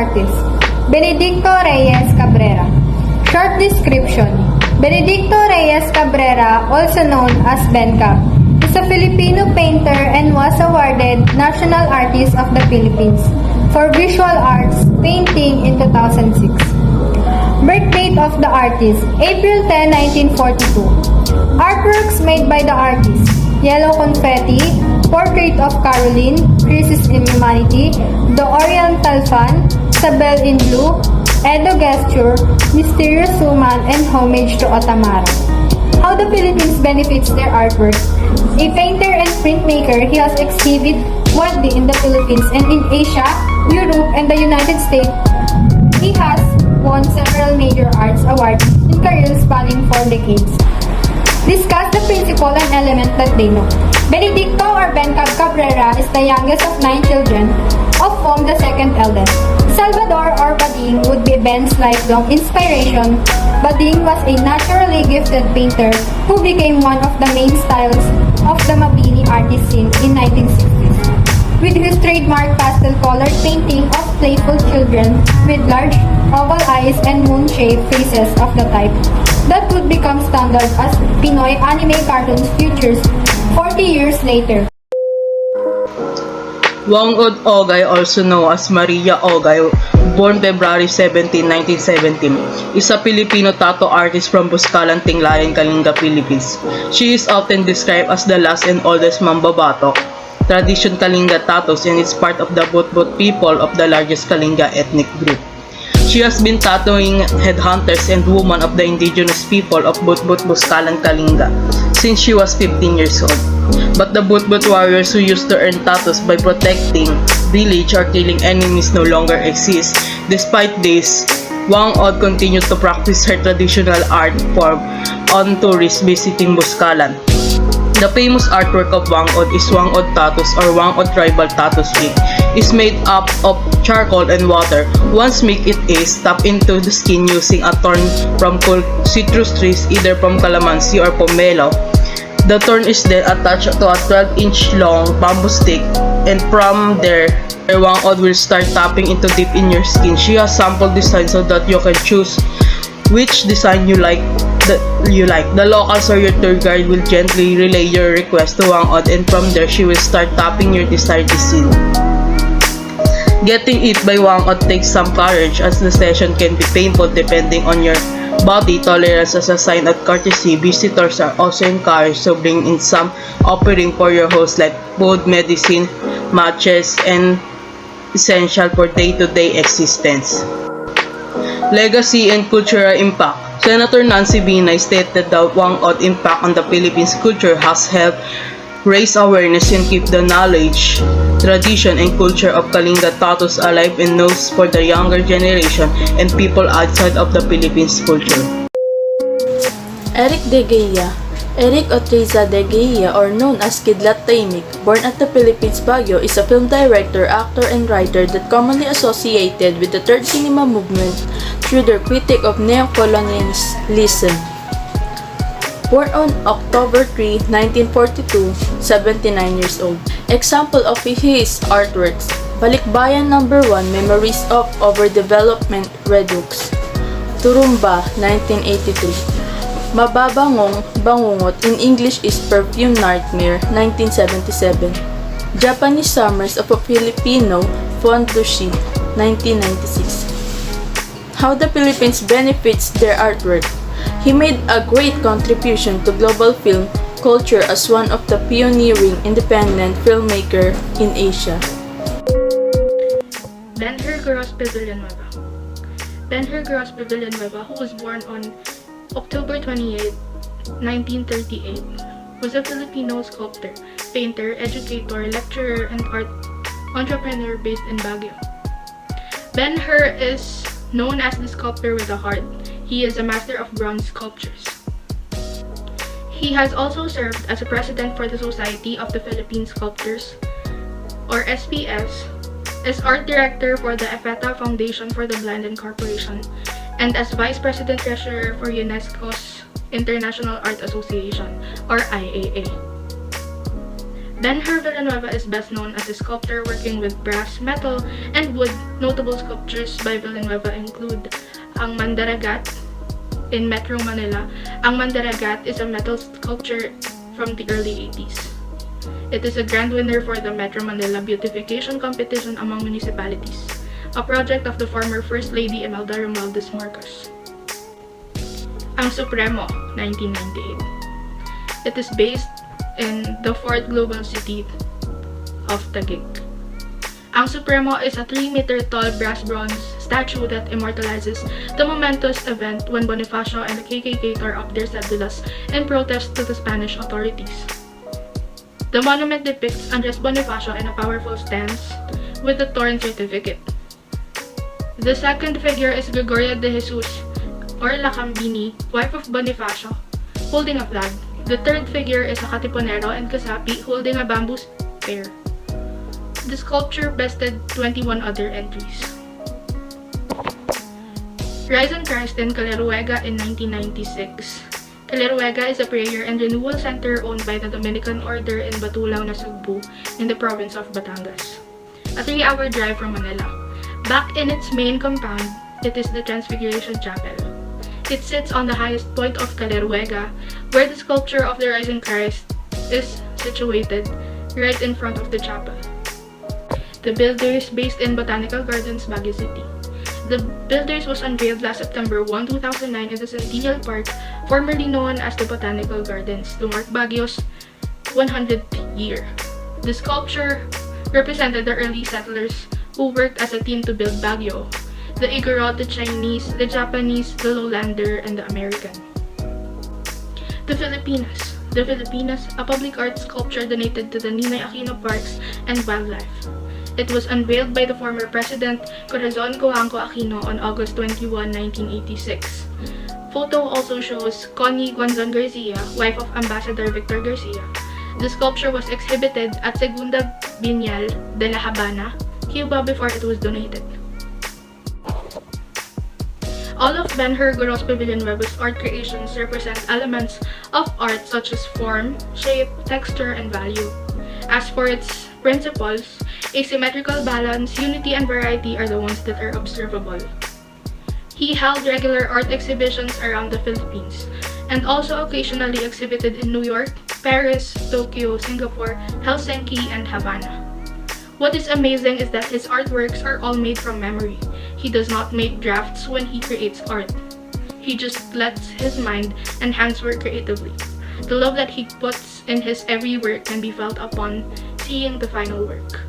artist. Benedicto Reyes Cabrera. Short description. Benedicto Reyes Cabrera, also known as Bencab, is a Filipino painter and was awarded National Artist of the Philippines for visual arts painting in 2006. Birth date of the artist, April 10, 1942. Artworks made by the artist: Yellow Confetti, Portrait of Caroline, Crisis in Humanity, The Oriental Fan, Sabel in Blue, Edo Gesture, Mysterious Woman, and Homage to Otamara. How the Philippines benefits their artwork. A painter and printmaker, he has exhibited widely in the Philippines and in Asia, Europe, and the United States. He has won several major arts awards in careers spanning 4 decades. Discuss the principle and element that they know. Benedicto or Bencab Cabrera is the youngest of 9 children, of whom the second eldest. Salvador or Bading would be Ben's lifelong inspiration. Bading was a naturally gifted painter who became one of the main styles of the Mabini artist scene in 1960s. With his trademark pastel-colored painting of playful children with large oval eyes and moon-shaped faces of the type that would become standard as Pinoy anime cartoons features 40 years later. Wang-od Ogay, also known as Maria Ogay, born February 17, 1917, is a Filipino tattoo artist from Buscalan, Tinglayan, Kalinga, Philippines. She is often described as the last and oldest mambabatok tradition Kalinga tattoos and is part of the Butbut people of the largest Kalinga ethnic group. She has been tattooing headhunters and women of the indigenous people of Butbut, Buscalan, Kalinga since she was 15 years old. But the Butbut warriors who used to earn tattoos by protecting village or killing enemies no longer exist. Despite this, Wang-od continued to practice her traditional art form on tourists visiting Buscalan. The famous artwork of Wang-od is Wang-od Tattoos or Wang-od Tribal Tattoos Ink. Is made up of charcoal and water. Once make it is, tap into the skin using a thorn from cool citrus trees, either from calamansi or pomelo. The thorn is then attached to a 12-inch long bamboo stick, and from there, Wang-od will start tapping into deep in your skin. She has sample designs so that you can choose which design you like. The locals or your tour guide will gently relay your request to Wang-od, and from there she will start tapping your desired design. Getting it by Wang-od takes some courage, as the session can be painful depending on your body tolerance. As a sign of courtesy, visitors are also encouraged to bring in some offering for your host like food, medicine, matches, and essential for day-to-day existence. Legacy and cultural impact. Senator Nancy Binay stated that Wang-od impact on the Philippines culture has helped raise awareness and keep the knowledge, tradition, and culture of Kalinga tattoos alive and knows for the younger generation and people outside of the Philippines culture. Eric De Gea. Eric Otriza De Gea, or known as Kidlat Taimik, born at the Philippines, Baguio, is a film director, actor, and writer that commonly associated with the Third Cinema movement through their critique of neocolonialism. Born on October 3, 1942, 79 years old. Example of his artworks: Balikbayan No. 1, Memories of Overdevelopment Redux, Turumba, 1983. Mababangong Bangungot, in English is Perfume Nightmare, 1977. Japanese Summers of a Filipino Fondushi, 1996. How the Philippines benefits their artwork. He made a great contribution to global film culture as one of the pioneering independent filmmaker in Asia. Ben-Hur Villanueva. Ben-Hur Villanueva, who was born on October 28, 1938, was a Filipino sculptor, painter, educator, lecturer, and art entrepreneur based in Baguio. Ben-Hur is known as the sculptor with a heart. He is a master of bronze sculptures. He has also served as a president for the Society of the Philippine Sculptors, or SPS, as art director for the EFETA Foundation for the Blind and Corporation, and as Vice President Treasurer for UNESCO's International Art Association, or IAA. Ben-Hur Villanueva is best known as a sculptor working with brass, metal, and wood. Notable sculptures by Villanueva include ang Mandaragat in Metro Manila. Ang Mandaragat is a metal sculpture from the early 80s. It is a grand winner for the Metro Manila Beautification Competition among municipalities, a project of the former First Lady Imelda Romualdez Marcos. Ang Supremo, 1998. It is based in the fourth global city of Taguig. Ang Supremo is a 3-meter tall brass-bronze statue that immortalizes the momentous event when Bonifacio and the KKK tore up their cedulas in protest to the Spanish authorities. The monument depicts Andres Bonifacio in a powerful stance with a torn certificate. The second figure is Gregoria de Jesus, or La Cambini, wife of Bonifacio, holding a flag. The third figure is a Katipunero and Kasapi holding a bamboo spear. The sculpture bested 21 other entries. Risen Christ in Caleruega in 1996. Caleruega is a prayer and renewal center owned by the Dominican Order in Batulao, Nasugbu, in the province of Batangas, a 3-hour drive from Manila. Back in its main compound, it is the Transfiguration Chapel. It sits on the highest point of Caleruega, where the sculpture of the Risen Christ is situated, right in front of the chapel. The Builders, based in Botanical Gardens, Baguio City. The Builders was unveiled last September 1, 2009 in the Centennial Park, formerly known as the Botanical Gardens, to mark Baguio's 100th year. The sculpture represented the early settlers who worked as a team to build Baguio: the Igorot, the Chinese, the Japanese, the Lowlander, and the American. The Filipinas. The Filipinas, a public art sculpture donated to the Ninoy Aquino Parks and Wildlife. It was unveiled by the former President Corazon Coangco Aquino on August 21, 1986. Photo also shows Connie Guanzon Garcia, wife of Ambassador Victor Garcia. The sculpture was exhibited at Segunda Bienal de La Habana, Cuba, before it was donated. All of Ben-Hur Gorospe Villanueva's art creations represent elements of art such as form, shape, texture, and value. As for its principles, asymmetrical balance, unity, and variety are the ones that are observable. He held regular art exhibitions around the Philippines, and also occasionally exhibited in New York, Paris, Tokyo, Singapore, Helsinki, and Havana. What is amazing is that his artworks are all made from memory. He does not make drafts when he creates art. He just lets his mind and hands work creatively. The love that he puts in his every work can be felt upon seeing the final work.